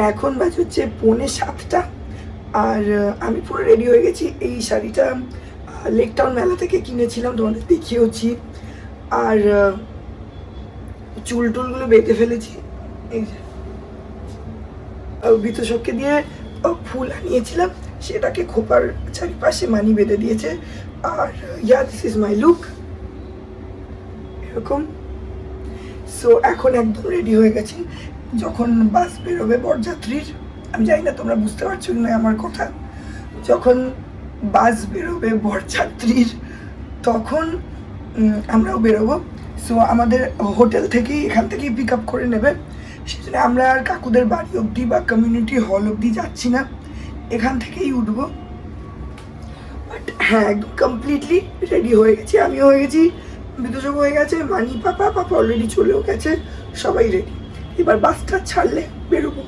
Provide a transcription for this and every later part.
এখন বাজে হচ্ছে 6:45 আর আমি পুরো রেডি হয়ে গেছি। এই শাড়িটা লেক টাউন মেলা থেকে কিনেছিলাম, তোমাদের দেখিয়েওছি। আর চুল টুলগুলো বেঁধে ফেলেছি। এই যে বিতোষককে দিয়ে ফুল আনিয়েছিলাম, সেটাকে খোপার চারিপাশে মানি বেঁধে দিয়েছে। আর দিস ইজ মাই লুক, এরকম। সো এখন একদম রেডি হয়ে গেছি। যখন বাস বেরোবে বরযাত্রীর, আমি জানি না তোমরা বুঝতে পারছো না আমার কথা, যখন বাস বেরোবে বরযাত্রীর তখন আমরাও বেরোবো। সো আমাদের হোটেল থেকেই, এখান থেকেই পিক আপ করে নেবে। সেজন্য আমরা আর কাকুদের বাড়ি অবধি বা কমিউনিটি হল অবধি যাচ্ছি না, এখান থেকেই উঠবো। বাট হ্যাঁ, একদম কমপ্লিটলি রেডি হয়ে গেছি। আমিও হয়ে গেছি, বিদুষক হয়ে গেছে, মানি পাপা অলরেডি চলেও গেছে, সবাই রেডি। এবার বাসটা ছাড়লে বেরোবো।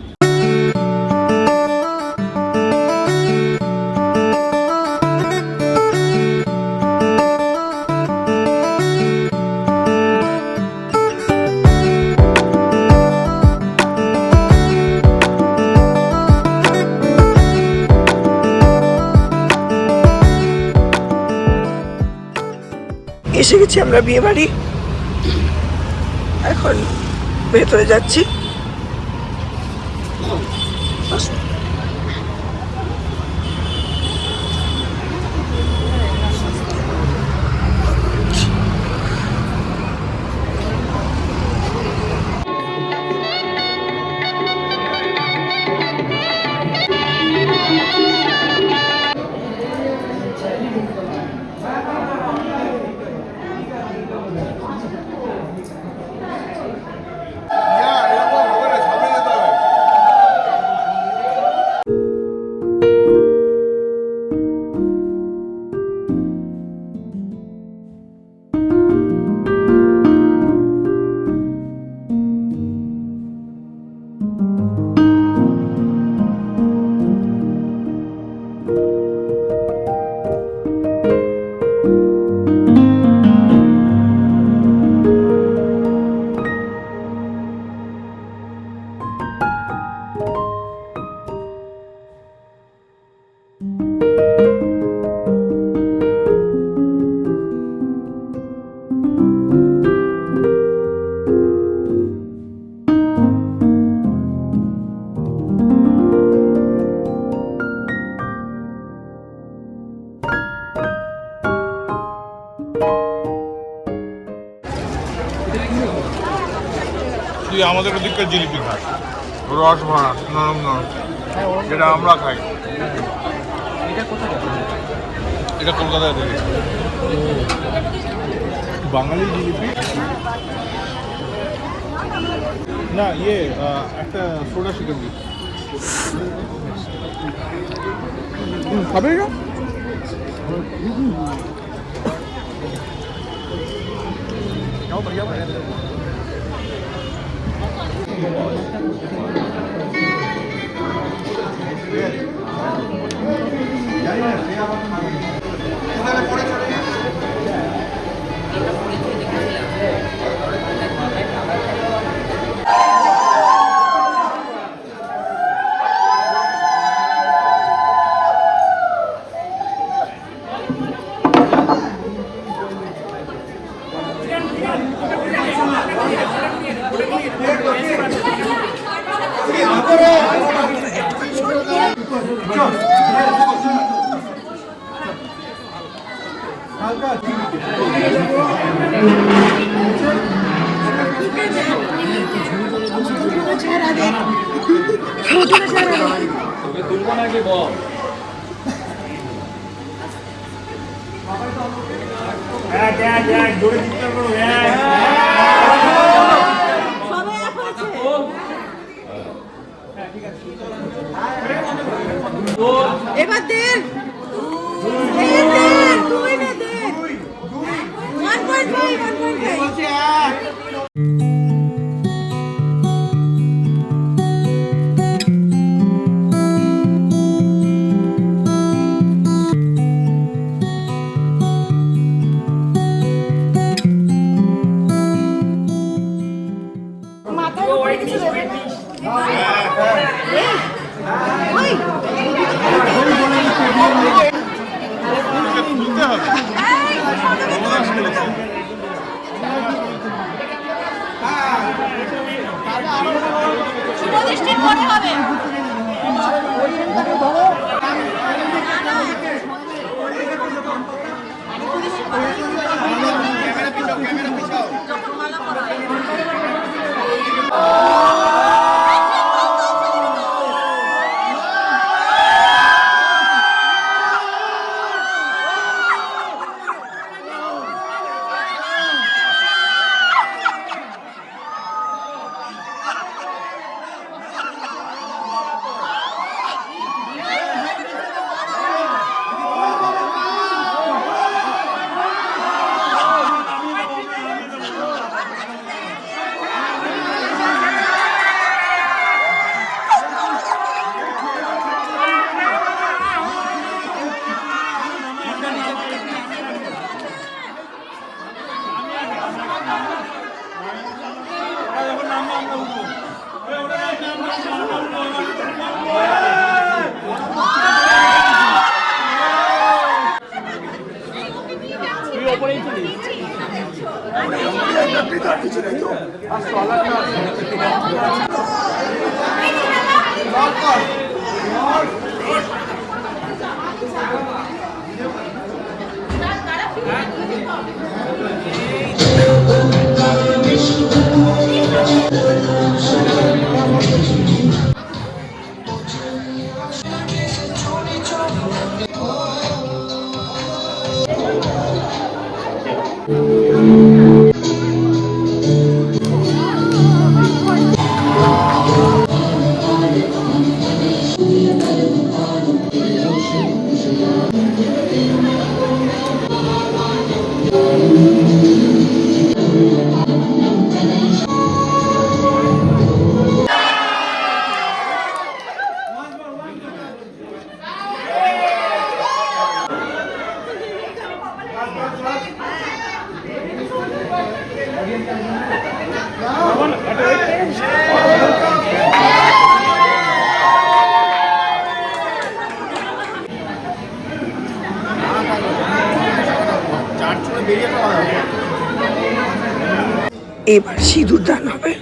এসে গেছি আমরা বিয়ে বাড়ি, এখন ভেতরে যাচ্ছি। তুই আমাদের ওদিককার জিলিপি খাস, রস ভরা নরম নরম, যেটা আমরা খাই। এটা কলকাতায় থেকে বাঙালি জিলিপি না, একটা সোডা শিখে দিই। খাবে এটা? এবার দেন, তুই না দেন 1.5 মাথায় এবার সিঁদুর দান হবে।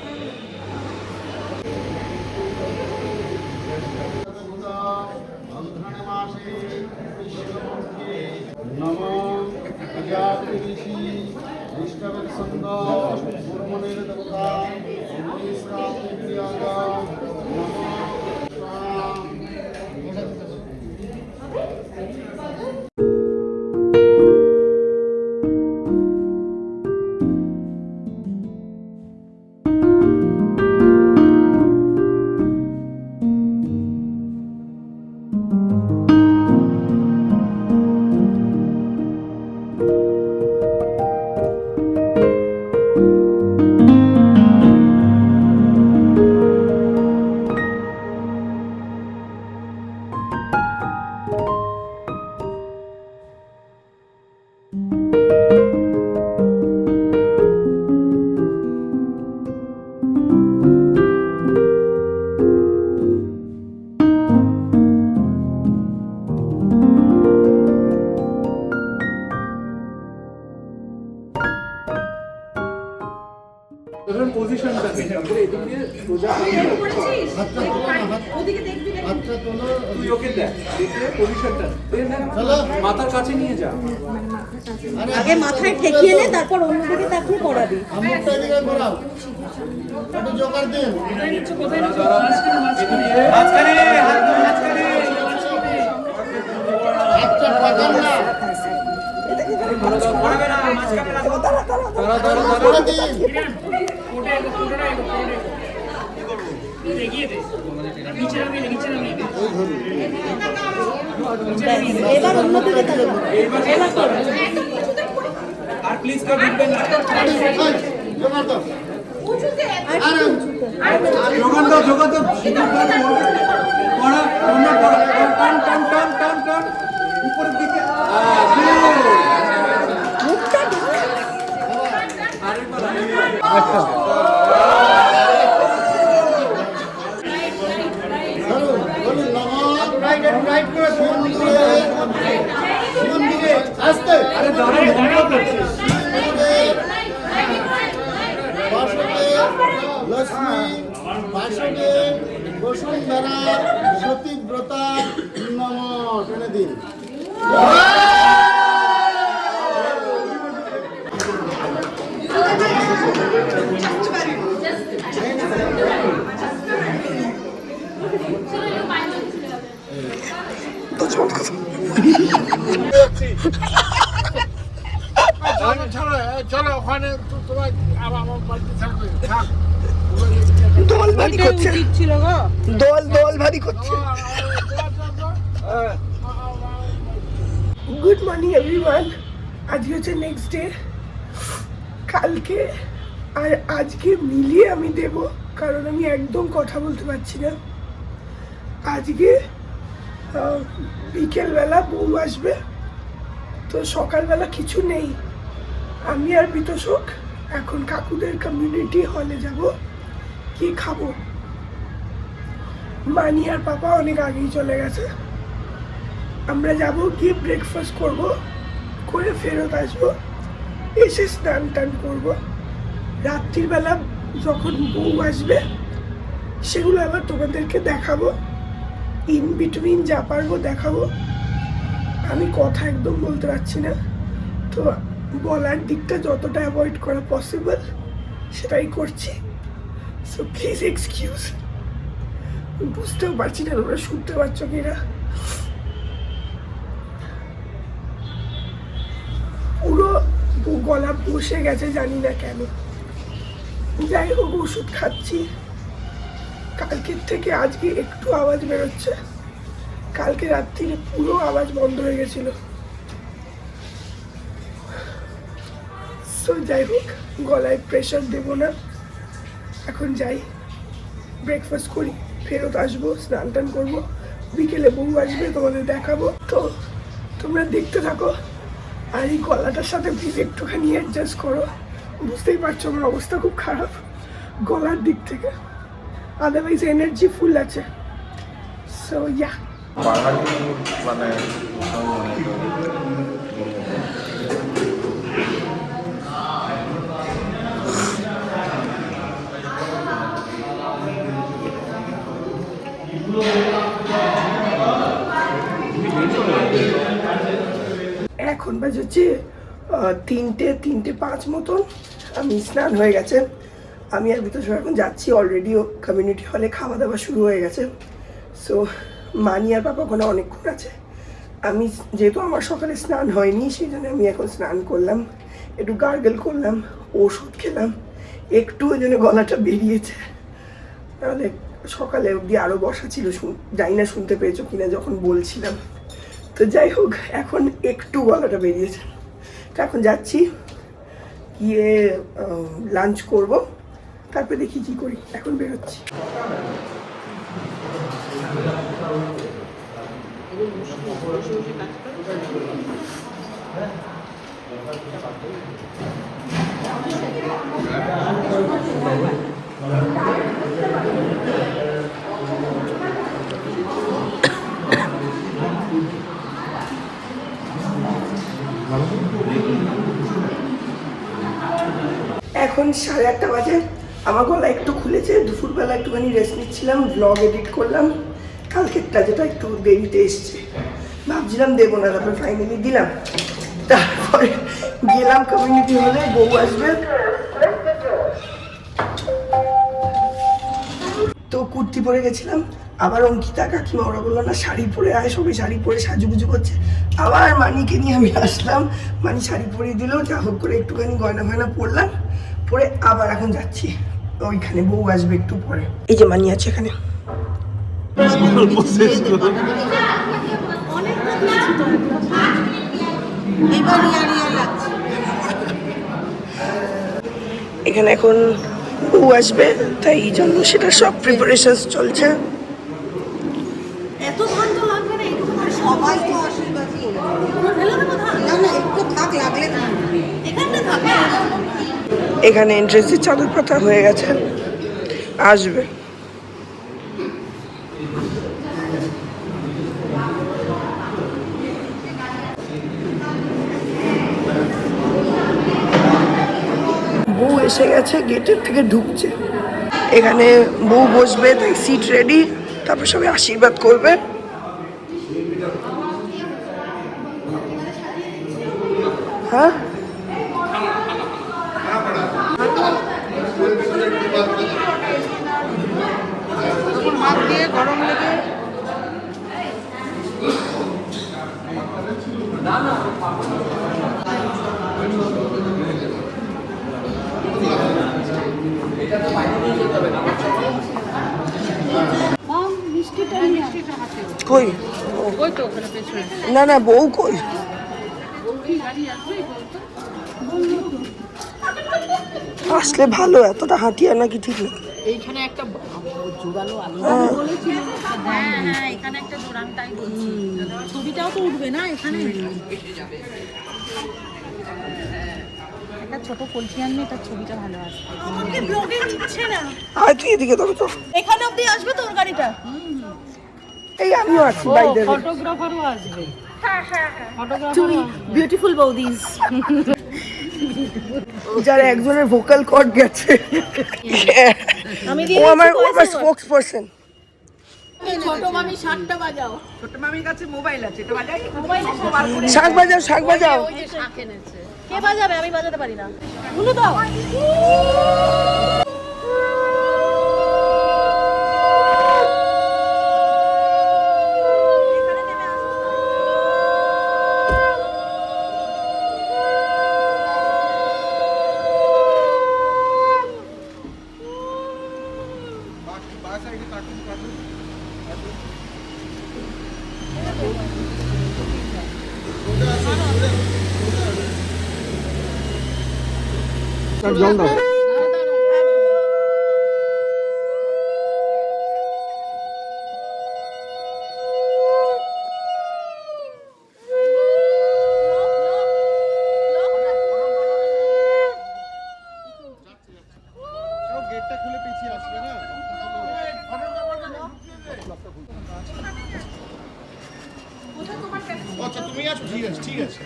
পজিশনটা তারপরে এদিক দিয়ে সোজা হাতটা তোলো, তুই ওকে দেখ পজিশনটা মাথার কাছে নিয়ে যা, আগে মাথায় ঠেকিয়ে নে, তারপর অন্যদিকে তাকিয়ে পড়াবি। আমুকটা এদিকে ঘোরাও, একটু জোগাড় দিন। হাতটা পাকান না, দাঁড়া দিন। এবার অন্যদিকে তাকিয়ে এবার করো। আর প্লিজ কেউ ঢুকবেন না, জোগাড় দাও, জোগাড় দাও, পড়া পড়া টান টান টান টান টান উপরের দিকে, লক্ষ্মী বাসুদেব বসুন্ধরা সতীব্রতা নম, টেনে দিন। চলো ওখানে তোমার আমার বাড়িতে থাকবে, দল ভারী করছে, দল ভারী করছে। Good morning everyone. আজকে হচ্ছে নেক্সট ডে। কালকে আর আজকে মিলিয়ে আমি দেব, কারণ আমি একদম কথা বলতে পারছি না। আজকে বিকেলবেলা বউ আসবে, তো সকালবেলা কিছু নেই। আমি আর বিতোষক এখন কাকুদের কমিউনিটি হলে যাব, কি খাবো। মানি আর পাপা অনেক আগেই চলে গেছে। আমরা যাব, গিয়ে ব্রেকফাস্ট করব, করে ফেরত আসবো, এসে স্নান টান করবো। রাত্রিবেলা যখন বউ আসবে সেগুলো আবার তোমাদেরকে দেখাবো, ইন বিটুইন যা পারবো দেখাবো। আমি কথা একদম বলতে পারছি না, তো বলার দিকটা যতটা অ্যাভয়েড করা পসিবল সেটাই করছি। So please excuse. বুঝতেও পারছি না তোমরা শুনতে পারছো কিনা। পুরো গলা বসে গেছে, জানি না কেন। যাই হোক, ওষুধ খাচ্ছি। কালকের থেকে আজকে একটু আওয়াজ বেরোচ্ছে, কালকে রাত্রিরে পুরো আওয়াজ বন্ধ হয়ে গেছিল। সো যাই হোক, গলায় প্রেশার দেবো না। এখন যাই, ব্রেকফাস্ট করি, ফেরত আসবো, স্নান টান করবো, বিকেলে বউ আসবে, তোমাদের দেখাবো। তো তোমরা দেখতে থাকো, আর এই গলাটার সাথে প্লিজ একটুখানি অ্যাডজাস্ট করো। বুঝতেই পারছো আমার অবস্থা খুব খারাপ গলার দিক থেকে, আদারওয়াইজ এনার্জি ফুল আছে। সো ইয়া, পাহাড়ি মানে এখন বাজে হচ্ছে 3:05 মতন। আমি স্নান হয়ে গেছে, আমি আর ভিতর এখন যাচ্ছি। অলরেডিও কমিউনিটি হলে খাওয়া দাওয়া শুরু হয়ে গেছে। সো মানি আর পাপা ওখানে অনেকক্ষণ আছে। আমি যেহেতু আমার সকালে স্নান হয়নি, সেই জন্য আমি এখন স্নান করলাম, একটু গার্গল করলাম, ওষুধ খেলাম, একটু ওই জন্য গলাটা বেরিয়েছে। তাহলে সকালে অবধি আরও বসা ছিল, জানি না শুনতে পেয়েছো কিনা যখন বলছিলাম। তো যাই হোক, এখন একটু গলাটা বেরিয়েছে। তো এখন যাচ্ছি, গিয়ে লাঞ্চ করব, তারপরে দেখি কি করি। এখন বেরোচ্ছি। এখন 8:30 বাজে। আমার গলা একটু খুলেছে, দুপুরবেলা একটুখানি রেস্ট নিচ্ছিলাম, ব্লগ এডিট করলাম কালকেরটা, যেটা একটু দেরিতে এসছে। ভাবছিলাম দেবো না, তারপরে ফাইনালি দিলাম। তারপরে গেলাম কমিউনিটি হলে, বউ আসবে। তো কুর্তি পরে গেছিলাম, আবার অঙ্কিতা কাকিমা ওরা বললো না শাড়ি পরে আয়, সবাই শাড়ি পরে সাজুগুজু করছে। আবার মানিকে নিয়ে আমি আসলাম, মানি শাড়ি পরিয়ে দিল, যা হোক করে একটুখানি গয়না ফয়না পরলাম, পরে আবার এখন যাচ্ছি ওইখানে, বউ আসবে একটু পরে। এই যে মানি আছে এখানে। এখানে এখন বউ আসবে, তাই এই জন্য সেটা সব প্রিপারেশন চলছে। এত ধান তো লাগবে না, একটু করে সবাই তো আশীর্বাদী। না না, একটু থাক, লাগলে এখানটা থাকবে। এখানে এন্ট্রেন্সের চাদর পাতা হয়ে গেছে, আসবে। বউ এসে গেছে, গেটের থেকে ঢুকছে। এখানে বউ বসবে, তাই সিট রেডি, তারপর সবাই আশীর্বাদ করবে। হ্যাঁ, হাত দিয়ে গরম লেগে কই? না না, বউ কই? আসলে ভালো, এতটা হাঁটিয়া নাকি ঠিক না। এইখানে একটা জোড়ালো আলো বলেছিল। হ্যাঁ, এখানে একটা জোড়ান, তাই বলছি। ছবিটাও তো উঠবে না এখানে। একটা ছোট কলসি আনলে তার ছবিটা ভালো আসবে। আমাকে ব্লগে নিচ্ছে না। আয় তুই এদিকে, তবে তো এখানে অবধি আসবে তোর গাড়িটা। এই আমিও আছি বাইরে। ফটোগ্রাফারও আসবে। হ্যাঁ হ্যাঁ হ্যাঁ, ফটোগ্রাফার। বিউটিফুল বৌদিস। যার একজনের ভোকাল কর্ড গেছে। আমি ও আমার স্পোক্স পারসন। ছোট মামি শাকটা বাজাও। ছোট মামির কাছে মোবাইল আছে, এটা বাজাই। শাক বাজাও, শাক বাজাও। ওই যে শাক এনেছে। কে বাজাবে? আমি বাজাতে পারি না। গুলো দাও। জল দাও। গেটটা খুলে পিছিয়ে আসবে না। আচ্ছা তুমি আছো, ঠিক আছে ঠিক আছে।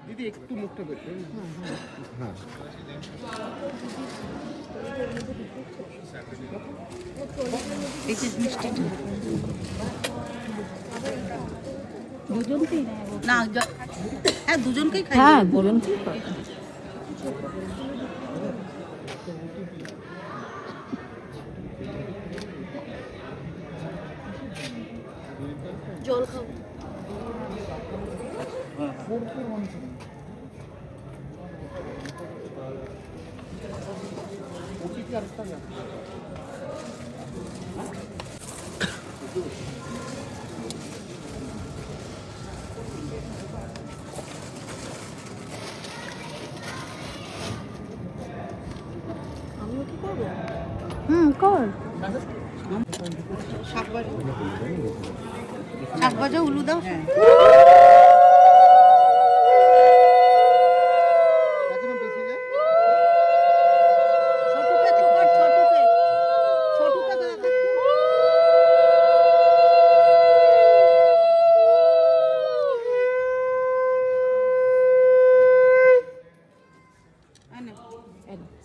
দিদি একটু মুখটা বের করুন। হ্যাঁ না হ্যাঁ দুজনকেই খাই। হ্যাঁ দুজনকেই জল খাও। আমিও কি করবো? কর। শাক ভাজা, শাক ভাজা উলু দাও। কাকিমা বেশি যায়। ছোটুকে তো কর, ছোটুকে ছোটুকে দাও।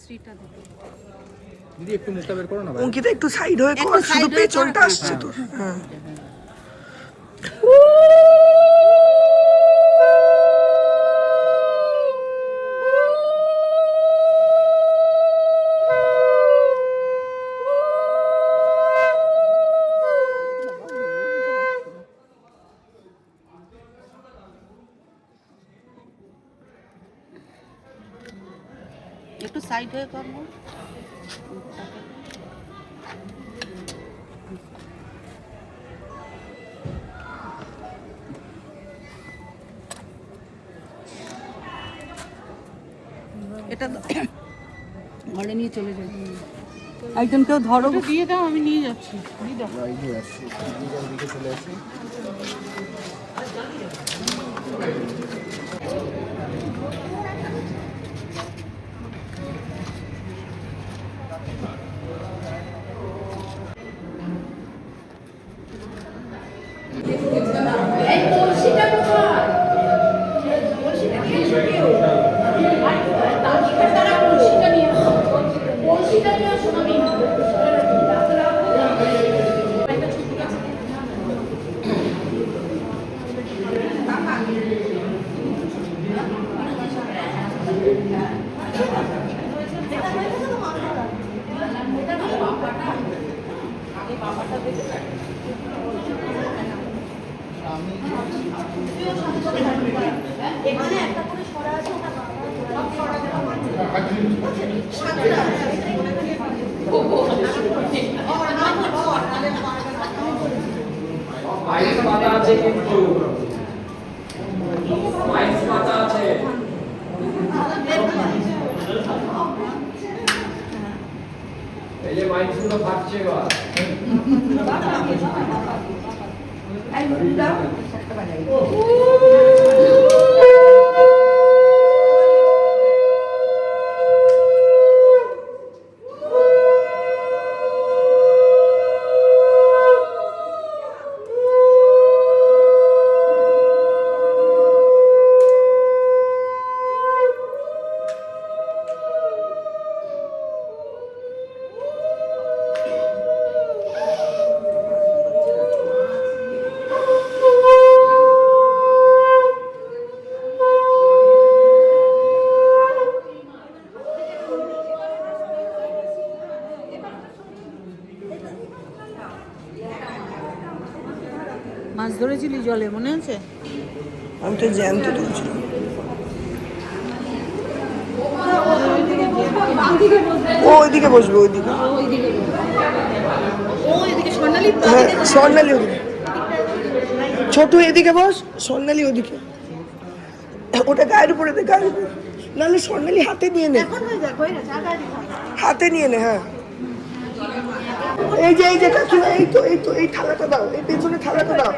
শ্রীটা দেখো দিদি একটু মুখটা বের করো না ভাই। অঙ্কিতা একটু সাইড হয়ে কর, একটু শুধু side হয়ে পেছনটা কর। আসছে তোর। হ্যাঁ একটু সাইড হয়ে কর না। এটা ঘরে নিয়ে চলে যাই। একজনকেও ধরো। দিয়ে দাও, আমি নিয়ে যাচ্ছি। দিয়ে দাও। এই যে আসছি, দিদির দিকে চলে আসি। মাইস পাতা আছে কিন্তু মাইস পাতা আছে এই যে মাইসগুলো ফাটছে এবার মাছ ধরেছিলি জলে মনে আছে? আমি তো জ্যান্ত তুলছিলাম। ও ওইদিকে বসবে, ওইদিকে। হ্যাঁ, স্বর্ণালী ওদিকে। ছোট এদিকে বস, স্বর্ণালী ওদিকে। ওটা গায়ের উপরে দে, গায়ের উপরে। নাহলে স্বর্ণালী হাতে নিয়ে নে, হাতে নিয়ে নে। হ্যাঁ, এই যে কাকিমা, এই থালাটা দাও, এই পেছনে থালাটা দাও।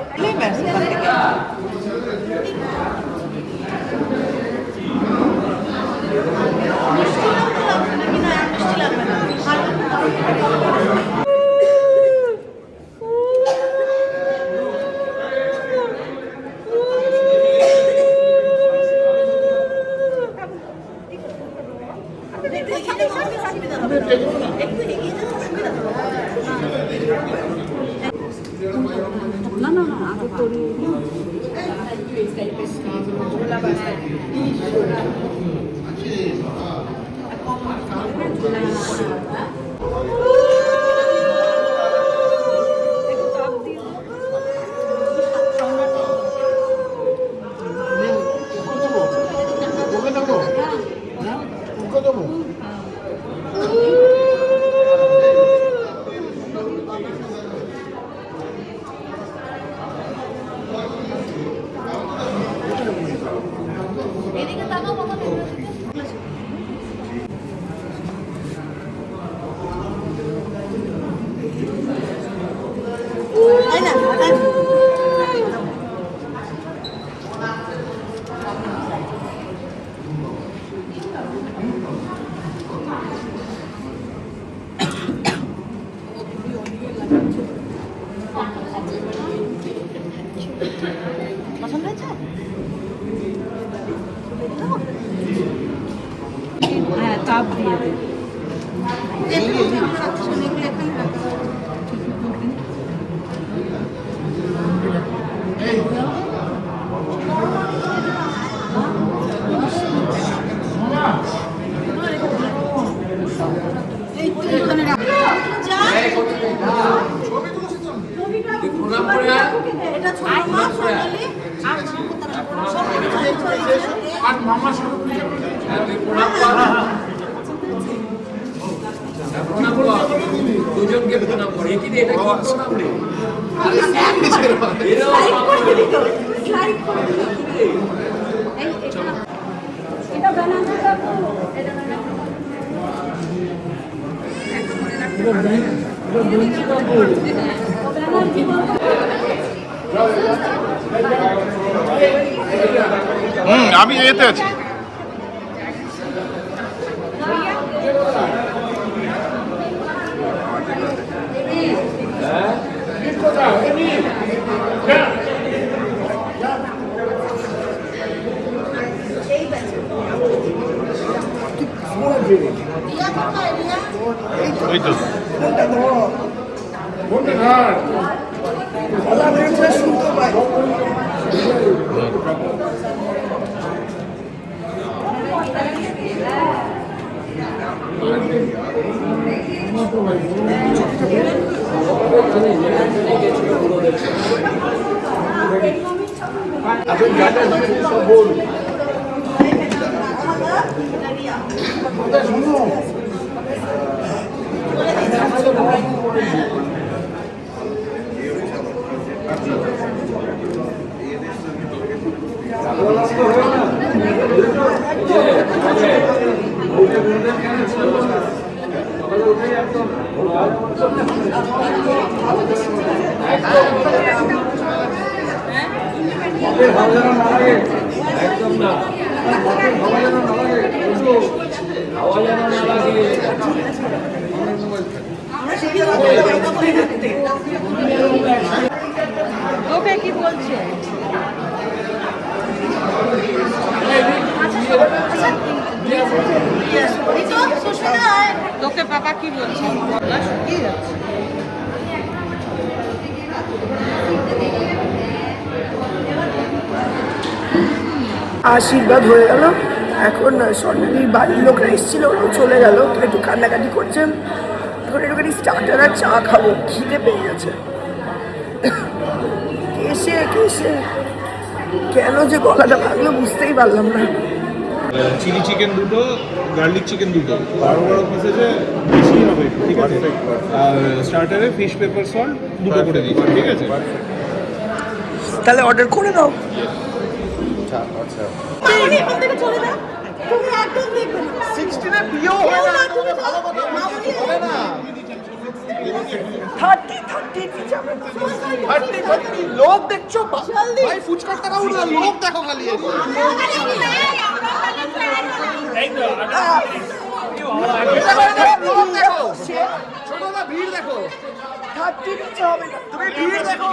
হ্যাঁ, চাপ দিয়ে দে। দুজনকে প্রণাম করে কি এটা কি প্রণাম রে? আমি এতে আছি। এই তো ফোনটা ধর, গলা বেরোচ্ছে, শুনতে পাই। একদম না হাওয়া যেন না লাগে ওকে কি বলছে তোকে বাবা কি বলছে গলা শুকিয়ে যাচ্ছে আশীর্বাদ হয়ে গেল। এখন স্বর্ণালীর বাড়ির লোকরা এসেছিল, ওরাও চলে গেল, একটু কান্নাকাটি করছে। এখন একটুখানি স্টার্টার আর চা খাবো, খিদে পেয়ে গেছে। কেসে কেসে কেন যে গলাটা ভাঙলো বুঝতেই পারলাম না। চিলি চিকেন দুটো, গার্লিক চিকেন দুটো, 12 পিসেসে বেশি হবে, ঠিক আছে? আর স্টার্টারে ফিশ পেপার সল্ট দুটো করে দিচ্ছি, ঠিক আছে? তাহলে অর্ডার করে দাও। লোক দেখছো ভাই, ফুচকার টাকা উঠে লোক দেখো খালি। ভিড় দেখো, 30 নিচে হবে না, তুমি ভিড় দেখো।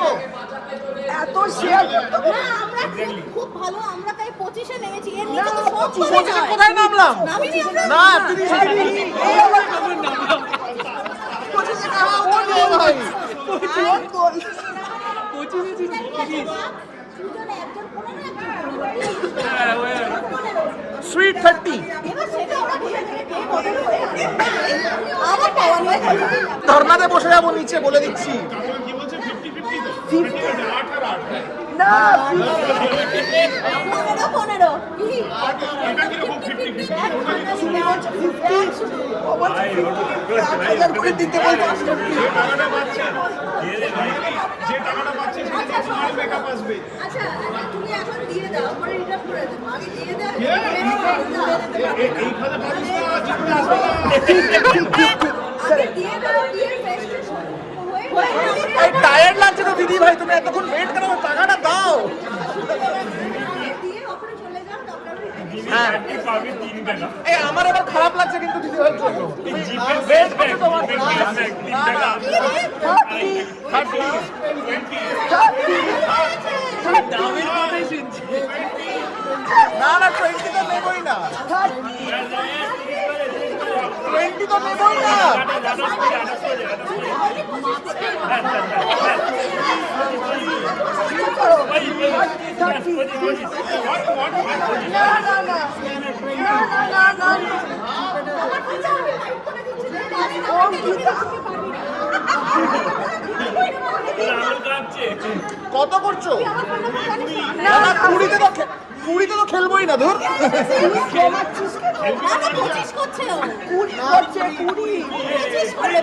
এত শেয়ার করতে হবে। খুব ভালো, আমরা তাই 25-এ নেমেছি। এর নিচে তো সব 25-এ কোথায় নামলাম? নামিনি আমরা। না 30-এ ভাই। সুইট 30 এবার সেটা আমরা বুঝে নেব কে কত করে। আমার পাওয়া নিয়ে কথা। ধর্নাতে বসে যাবো নিচে, বলে দিচ্ছি। না 15 1000 করে দিতে বলছে। আচ্ছা তুমি এখন দিয়ে দাও, পরে রিটার্ন করে দেবো। আগে দিয়ে দাও। দিয়ে দাও, দিয়ে ফেস্ট এই টায়ার্ড লাগছে তো দিদি ভাই, তুমি এতক্ষণ ওয়েট করো, টাকাটা দাও। দিয়ে ওপরে চলে যাও, তারপরে হ্যাঁ এই আমার এবার খারাপ লাগছে কিন্তু দিদি ভাইয়ের জন্য। ওয়েট করছো তোমার না না 20 তো নেবই না, 20 তো নেবই না। কত করছো? না 20-তে তো খেলবোই না, ধর। 25 করছে ও। 25 করলে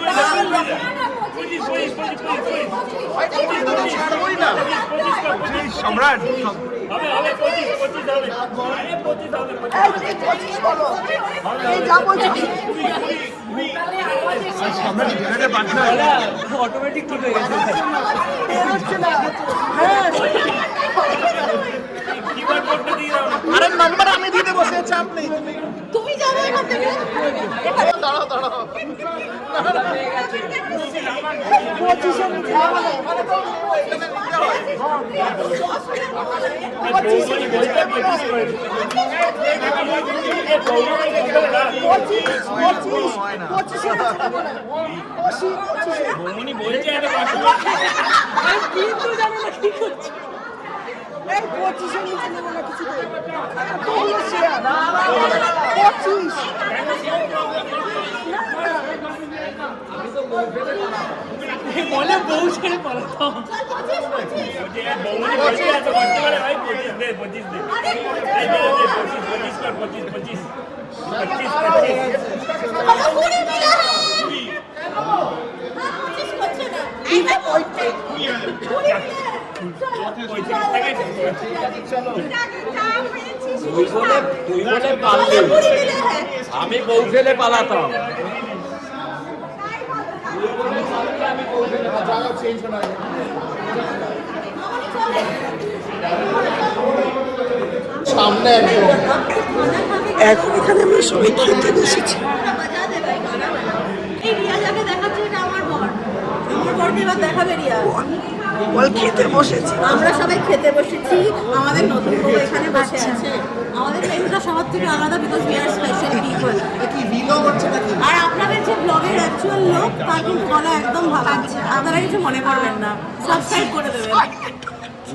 ছাড়বোই না। সম্রাট অটোমেটিক ঠিক হয়ে গেছে আরে নাম্বার আমি দিতে বসে, চাপ নেই। তুমি যাবে এখান থেকে। দাঁড়াও দাঁড়াও, বলে বউ ছেড়ে পালাতাম তুই বলে পারলি, আমি বউ ফেলে পালাতাম। সামনে একদম এখন এখানে আমরা সবাই খেতে বসেছি। বাজা দে ভাই গানা বাজা। এই রিয়া যাকে দেখাচ্ছে এটা আমার বর। আমার বরকে এবার দেখাবে রিয়া। বল খেতে বসেছি। আমরা সবাই খেতে বসেছি, আমাদের নতুন বউ এখানে বসে আছে। আমাদের টাইমটা সবার থেকে আলাদা because we are special people. কি ভিডিও করছে নাকি? আর আপনাদের যে ব্লগের অ্যাকচুয়াল লোক তার কিন্তু গলা একদম ভালো আছে, আপনারা কিছু মনে করবেন না, সাবস্ক্রাইব করে দেবেন।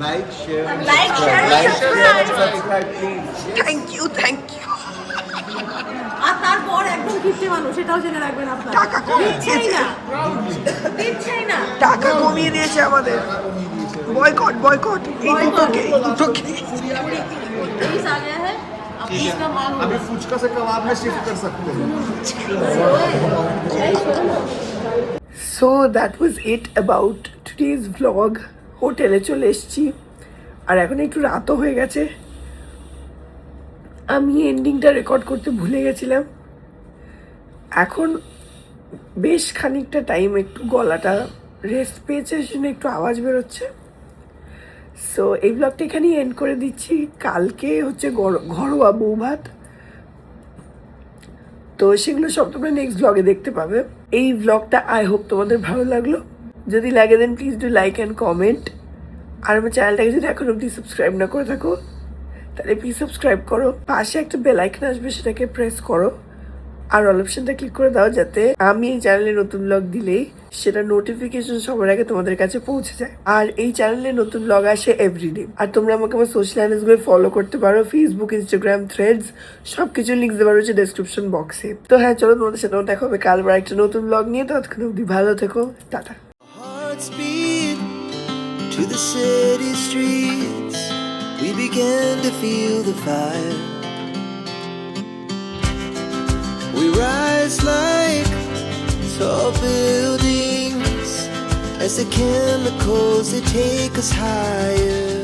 Like share like share subscribe please. Thank you, thank you. আর তারপর একদম কিপ্টে মানুষ, সেটাও জেনে রাখবেন আপনারা। টাকা কমিয়ে দিচ্ছেই না, দিচ্ছেই না। টাকা কমিয়ে দিয়েছে আমাদের। Boycott, boycott. এই দুটোকে, এই দুটোকে। प्लीज आ गया है, अब इसका माल होगा। अभी फुचका से कबाब में शिफ्ट कर सकते हैं। So that was it about today's vlog. হোটেলে চলে এসেছি আর এখন একটু রাতও হয়ে গেছে। আমি এন্ডিংটা রেকর্ড করতে ভুলে গেছিলাম। এখন বেশ খানিকটা টাইম একটু গলাটা রেস্ট পেয়েছে, সেজন্য একটু আওয়াজ বেরোচ্ছে। সো এই ব্লগটা এখানেই এন্ড করে দিচ্ছি। কালকে হচ্ছে ঘরোয়া বউ ভাত, তো সেগুলো সব তোমরা নেক্সট ব্লগে দেখতে পাবে। এই ব্লগটা আই হোপ তোমাদের ভালো লাগলো। যদি লাগে then please do like and comment. আর আমার চ্যানেলটাকে যদি এখন অবধি সাবস্ক্রাইব না করে থাকো তাহলে প্লিজ সাবস্ক্রাইব করো। পাশে একটা বেল আইকন আসবে, সেটাকে প্রেস করো আর অল অপশনটা ক্লিক করে দাও, যাতে আমি এই চ্যানেলে নতুন ব্লগ দিলেই সেটা নোটিফিকেশন সবার আগে তোমাদের কাছে পৌঁছে যায়। আর এই চ্যানেলে নতুন ব্লগ আসে এভরিডে। আর তোমরা আমাকে আমার সোশ্যাল হ্যান্ডেলসগুলো ফলো করতে পারো, ফেসবুক, ইনস্টাগ্রাম, থ্রেডস, সবকিছু লিঙ্ক দেওয়া রয়েছে ডেসক্রিপশন বক্সে। তো হ্যাঁ, চলো তোমাদের সাথেও দেখা হবে কাল আবার একটা নতুন ব্লগ নিয়ে। ততক্ষণ অবধি ভালো থেকো, tata. Hearts beat to the city streets. We began to feel the fire. We rise like tall buildings as the chemicals they take us higher.